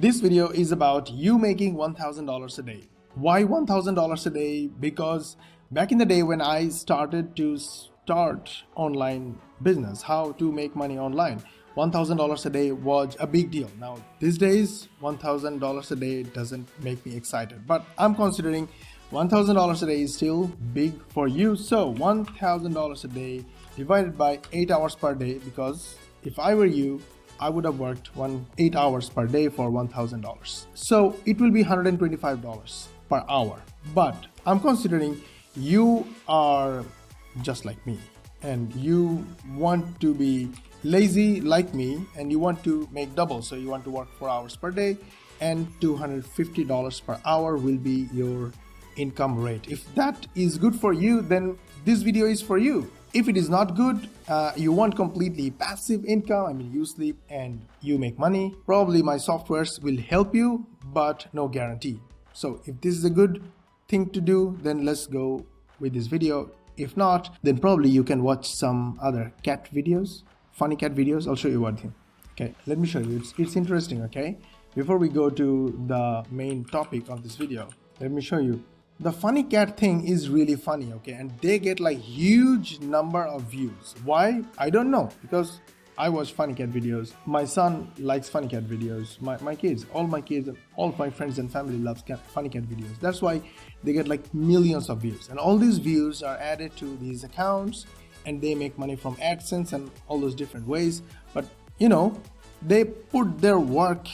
This video is about you making $1,000 a day. Why $1,000 a day? Because back in the day when I started to start online business, how to make money online, $1,000 a day was a big deal. Now these days, $1,000 a day doesn't make me excited, but I'm considering $1,000 a day is still big for you. So $1,000 a day divided by 8 hours per day, because if I were you, I would have worked 8 hours per day for $1,000. So it will be $125 per hour. But I'm considering you are just like me and you want to be lazy like me and you want to make double. So you want to work 4 hours per day and $250 per hour will be your income rate. If that is good for you, then this video is for you. If it is not good, you want completely passive income, you sleep and you make money, probably my softwares will help you, but no guarantee. So if this is a good thing to do, then let's go with this video. If not, then probably you can watch some other cat videos, funny cat videos. I'll show you one thing. Okay, let me show you. It's interesting, okay? Before we go to the main topic of this video, let me show you. The funny cat thing is really funny, okay, and they get like huge number of views. Why? I don't know, because I watch funny cat videos. My son likes funny cat videos. My kids, all my friends and family loves funny cat videos. That's why they get like millions of views, and all these views are added to these accounts, and they make money from AdSense and all those different ways. But you know, they put their work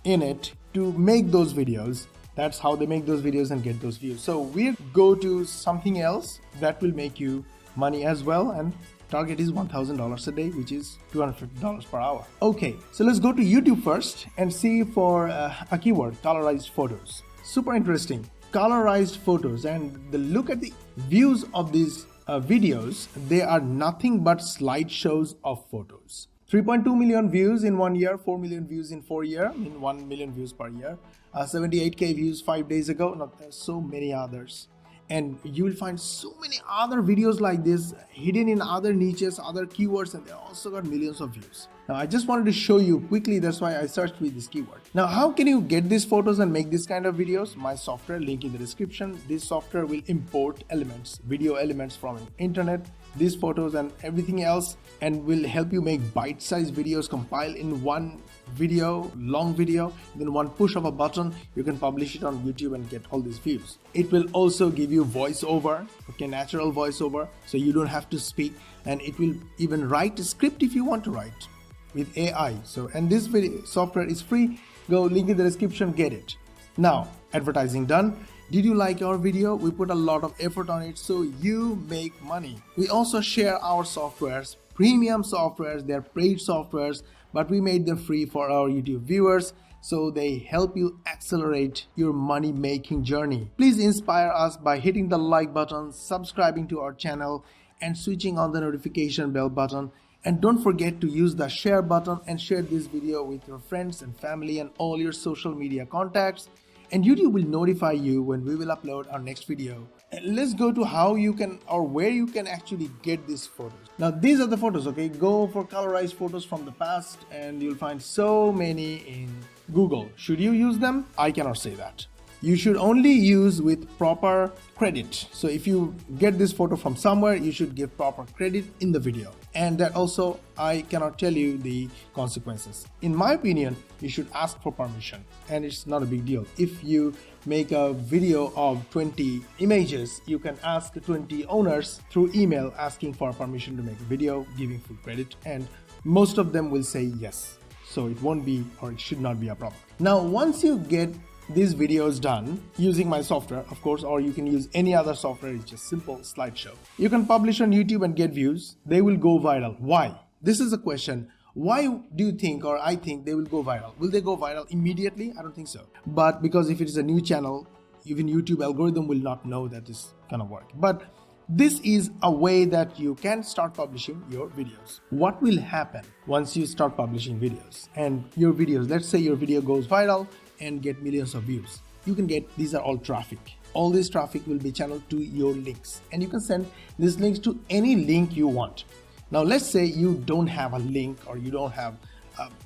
in it to make those videos. That's how they make those videos and get those views. So we'll go to something else that will make you money as well, and target is $1,000 a day, which is $250 per hour. Okay, so let's go to YouTube first and see for a keyword, colorized photos. Super interesting, colorized photos, and the look at the views of these videos. They are nothing but slideshows of photos. 3.2 million views in 1 year, 4 million views in 4 years, 1 million views per year, 78k views 5 days ago. Now, there's so many others, and you will find so many other videos like this hidden in other niches, other keywords, and they also got millions of views. Now I just wanted to show you quickly, that's why I searched with this keyword. Now how can you get these photos and make this kind of videos? My software, link in the description. This software will import elements, video elements from internet, these photos and everything else, and will help you make bite-sized videos, compile in one video, long video, then one push of a button you can publish it on YouTube and get all these views. It will also give you voiceover, okay, natural voiceover, so you don't have to speak, and it will even write a script if you want to write with AI. So, and this video software is free. Go, link in the description, get it. Now advertising done. Did you like our video? We put a lot of effort on it, so you make money. We also share our softwares, premium softwares, they're paid softwares, but we made them free for our YouTube viewers, so they help you accelerate your money making journey. Please inspire us by hitting the like button, subscribing to our channel, and switching on the notification bell button. And don't forget to use the share button and share this video with your friends and family and all your social media contacts. And YouTube will notify you when we will upload our next video. And let's go to how you can, or where you can actually get these photos. Now these are the photos, okay? Go for colorized photos from the past and you'll find so many in Google. Should you use them? I cannot say that. You should only use with proper credit. So if you get this photo from somewhere, you should give proper credit in the video. And that also, I cannot tell you the consequences. In my opinion, you should ask for permission, and it's not a big deal. If you make a video of 20 images, you can ask 20 owners through email asking for permission to make a video, giving full credit, and most of them will say yes. So it won't be, or it should not be a problem. Now, once you get these videos done using my software, of course, or you can use any other software, it's just simple slideshow. You can publish on YouTube and get views. They will go viral. Why? This is a question. Why do you think, or I think, they will go viral? Will they go viral immediately? I don't think so. But because if it is a new channel, even YouTube algorithm will not know that this kind of work. But this is a way that you can start publishing your videos. What will happen once you start publishing videos and your videos, let's say your video goes viral and get millions of views, you can get, these are all traffic. All this traffic will be channeled to your links, and you can send these links to any link you want. Now let's say you don't have a link, or you don't have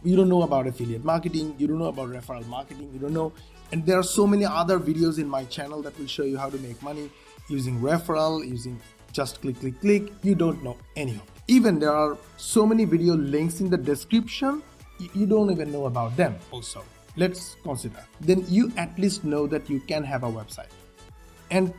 You don't know about affiliate marketing, you don't know about referral marketing, you don't know. And there are so many other videos in my channel that will show you how to make money using referral, using just click, click, click. You don't know any of it. Even there are so many video links in the description, you don't even know about them also. Let's consider. Then you at least know that you can have a website. And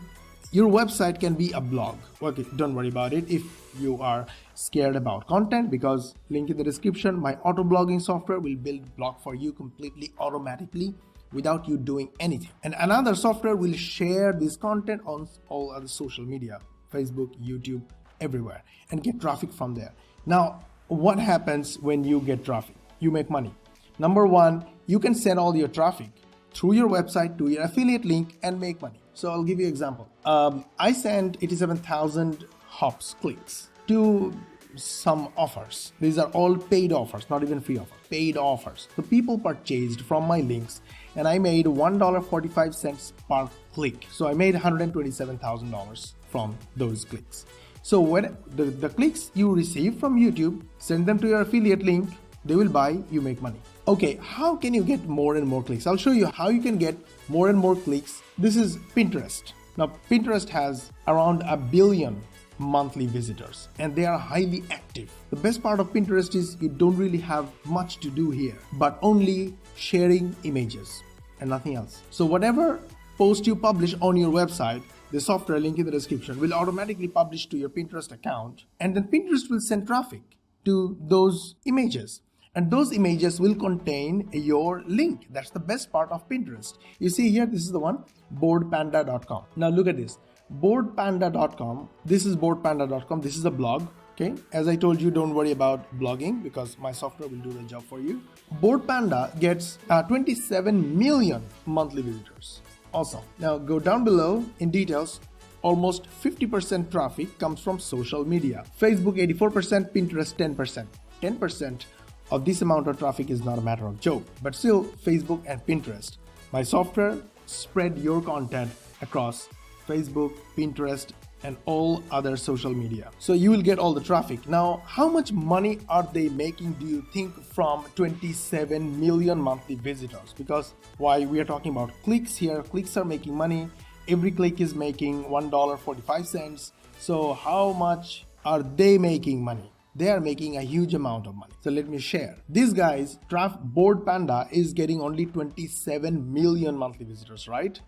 your website can be a blog. Okay, don't worry about it if you are scared about content, because link in the description, my auto blogging software will build blog for you completely automatically without you doing anything. And another software will share this content on all other social media, Facebook, YouTube, everywhere, and get traffic from there. Now, what happens when you get traffic? You make money. Number one, you can send all your traffic through your website to your affiliate link and make money. So I'll give you an example. I sent 87,000 hops clicks to some offers. These are all paid offers, not even free offers, paid offers. The people purchased from my links and I made $1.45 per click. So I made $127,000 from those clicks. So when the clicks you receive from YouTube, send them to your affiliate link, they will buy, you make money. Okay, how can you get more and more clicks? I'll show you how you can get more and more clicks. This is Pinterest. Now, Pinterest has around 1 billion monthly visitors and they are highly active. The best part of Pinterest is you don't really have much to do here, but only sharing images and nothing else. So whatever post you publish on your website, the software link in the description will automatically publish to your Pinterest account, and then Pinterest will send traffic to those images. And those images will contain your link. That's the best part of Pinterest. You see here, this is the one, boardpanda.com. Now look at this, boardpanda.com. This is boardpanda.com. This is a blog. Okay. As I told you, don't worry about blogging because my software will do the job for you. BoardPanda gets 27 million monthly visitors. Awesome. Now go down below in details. Almost 50% traffic comes from social media. Facebook 84%, Pinterest 10%. 10% of this amount of traffic is not a matter of joke, but still Facebook and Pinterest. My software spread your content across Facebook, Pinterest, and all other social media. So you will get all the traffic. Now, how much money are they making, do you think, from 27 million monthly visitors? Because why we are talking about clicks here, clicks are making money. Every click is making $1.45. So how much are they making money? They are making a huge amount of money. So let me share. These guys, BoardPanda is getting only 27 million monthly visitors, right?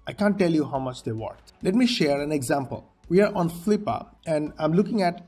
I can't tell you how much they're worth. Let me share an example. We are on Flippa and I'm looking at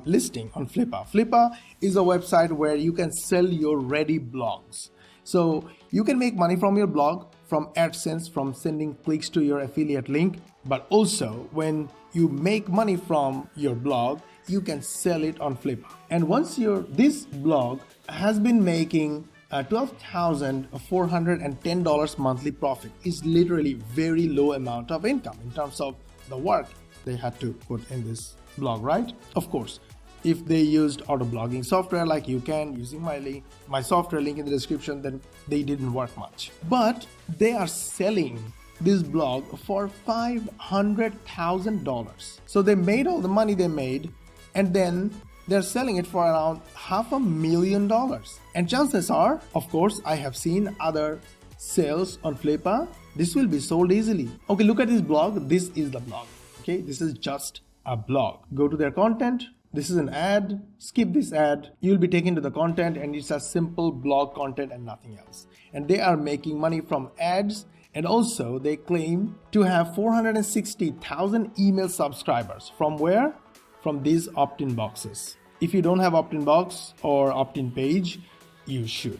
listing on Flippa. Flippa is a website where you can sell your ready blogs. So you can make money from your blog, from AdSense, from sending clicks to your affiliate link, but also when you make money from your blog, you can sell it on Flippa. And once this blog has been making $12,410 monthly profit, is literally very low amount of income in terms of the work they had to put in this blog, right? Of course, if they used auto blogging software like you can using my software link in the description, then they didn't work much. But they are selling this blog for $500,000. So they made all the money they made, and then they're selling it for around $500,000. And chances are, of course, I have seen other sales on Flippa. This will be sold easily. Okay, look at this blog. This is the blog. Okay, this is just a blog. Go to their content. This is an ad. Skip this ad. You'll be taken to the content, and it's a simple blog content and nothing else. And they are making money from ads. And also they claim to have 460,000 email subscribers. From where? From these opt-in boxes. If you don't have opt-in box or opt-in page, you should.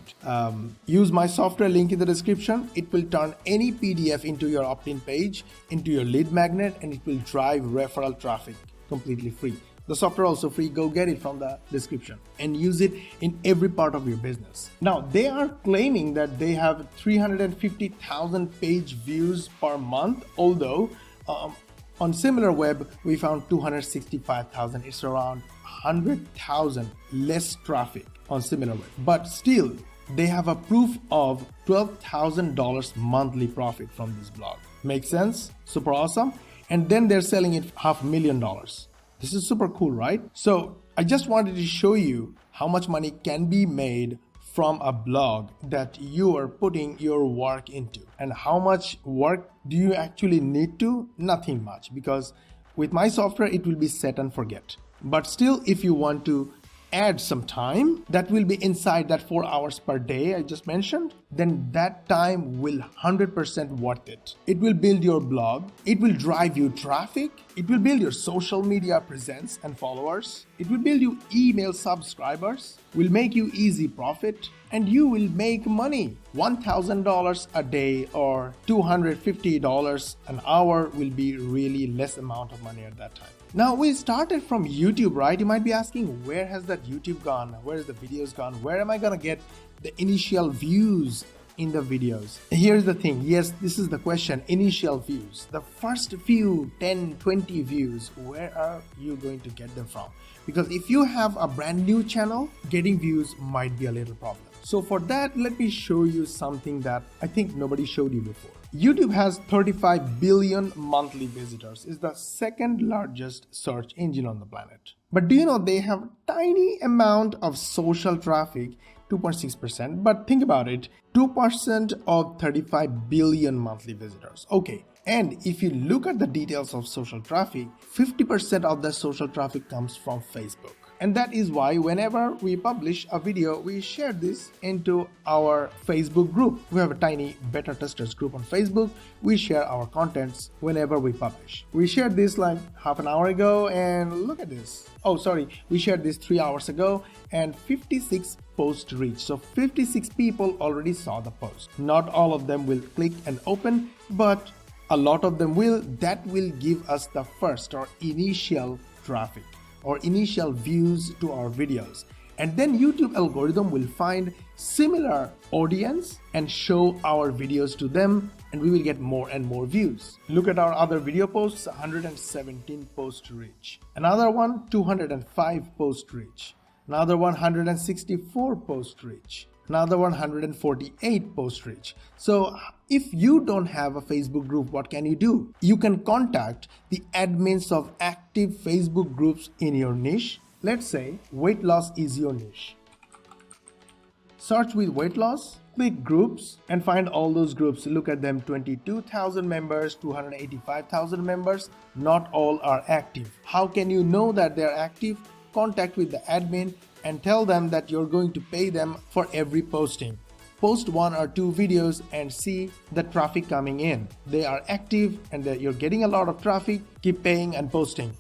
Use my software link in the description. It will turn any PDF into your opt-in page, into your lead magnet, and it will drive referral traffic completely free. The software also free. Go get it from the description and use it in every part of your business. Now, they are claiming that they have 350,000 page views per month, although on SimilarWeb, we found 265,000. It's around 100,000 less traffic on SimilarWeb. But still, they have a proof of $12,000 monthly profit from this blog. Makes sense? Super awesome. And then they're selling it $500,000. This is super cool, right? So I just wanted to show you how much money can be made from a blog that you are putting your work into. And how much work do you actually need to? Nothing much, because with my software it will be set and forget. But still, if you want to add some time that will be inside that 4 hours per day I just mentioned, then that time will 100% worth it. It will build your blog, it will drive you traffic, it will build your social media presence and followers, it will build you email subscribers, will make you easy profit, and you will make money. $1,000 a day or $250 an hour will be really less amount of money at that time. Now, we started from YouTube, right? You might be asking, where has that YouTube gone? Where is the videos gone? Where am I gonna get the initial views in the videos? Here's the thing. Yes, this is the question. Initial views. The first few 10, 20 views, where are you going to get them from? Because if you have a brand new channel, getting views might be a little problem. So for that, let me show you something that I think nobody showed you before. YouTube has 35 billion monthly visitors. It's the second largest search engine on the planet. But do you know they have tiny amount of social traffic, 2.6%. But think about it, 2% of 35 billion monthly visitors. Okay. And if you look at the details of social traffic, 50% of the social traffic comes from Facebook. And that is why whenever we publish a video, we share this into our Facebook group. We have a tiny beta testers group on Facebook. We share our contents whenever we publish. We shared this like half an hour ago, and look at this. Oh, sorry, we shared this 3 hours ago, and 56 posts reached. So 56 people already saw the post. Not all of them will click and open, but a lot of them will. That will give us the first or initial traffic or initial views to our videos. And then YouTube algorithm will find similar audience and show our videos to them, and we will get more and more views. Look at our other video posts, 117 post reach. Another one, 205 post reach. Another one, 164 post reach. Another 148 post reach. So if you don't have a Facebook group, what can you do? You can contact the admins of active Facebook groups in your niche. Let's say weight loss is your niche. Search with weight loss, click groups, and find all those groups. Look at them, 22,000 members, 285,000 members. Not all are active. How can you know that they're active? Contact with the admin and tell them that you're going to pay them for every posting. Post 1 or 2 videos and see the traffic coming in. They are active and you're getting a lot of traffic. Keep paying and posting.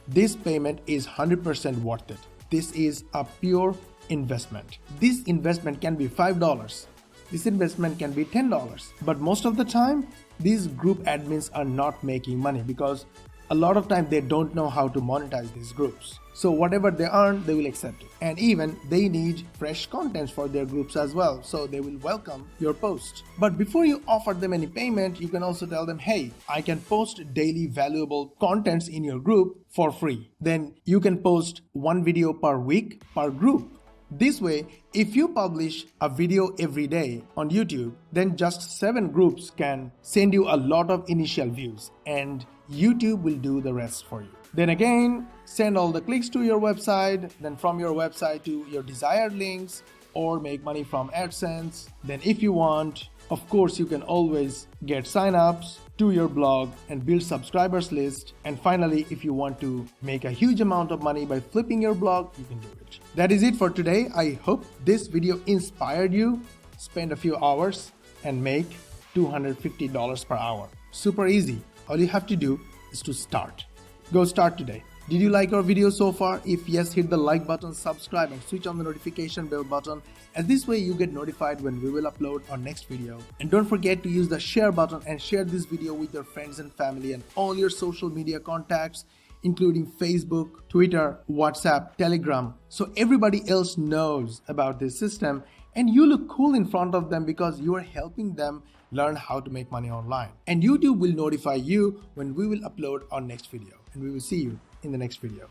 This payment is 100% worth it. This is a pure investment. This investment can be $5. This investment can be $10. But most of the time, these group admins are not making money because a lot of time they don't know how to monetize these groups. So whatever they earn, they will accept it. And even they need fresh contents for their groups as well. So they will welcome your post. But before you offer them any payment, you can also tell them, hey, I can post daily valuable contents in your group for free. Then you can post 1 video per week per group. This way, if you publish a video every day on YouTube, then just 7 groups can send you a lot of initial views, and YouTube will do the rest for you. Then again, send all the clicks to your website, then from your website to your desired links, or make money from AdSense. Then if you want, of course, you can always get signups to your blog and build subscribers list. And finally, if you want to make a huge amount of money by flipping your blog, you can do it. That is it for today. I hope this video inspired you. Spend a few hours and make $250 per hour. Super easy. All you have to do is to start. Go start today. Did you like our video so far? If yes, hit the like button, subscribe, and switch on the notification bell button, as this way you get notified when we will upload our next video. And don't forget to use the share button and share this video with your friends and family and all your social media contacts, including Facebook, Twitter, WhatsApp, Telegram, so everybody else knows about this system and you look cool in front of them because you are helping them learn how to make money online. And YouTube will notify you when we will upload our next video. And we will see you in the next video.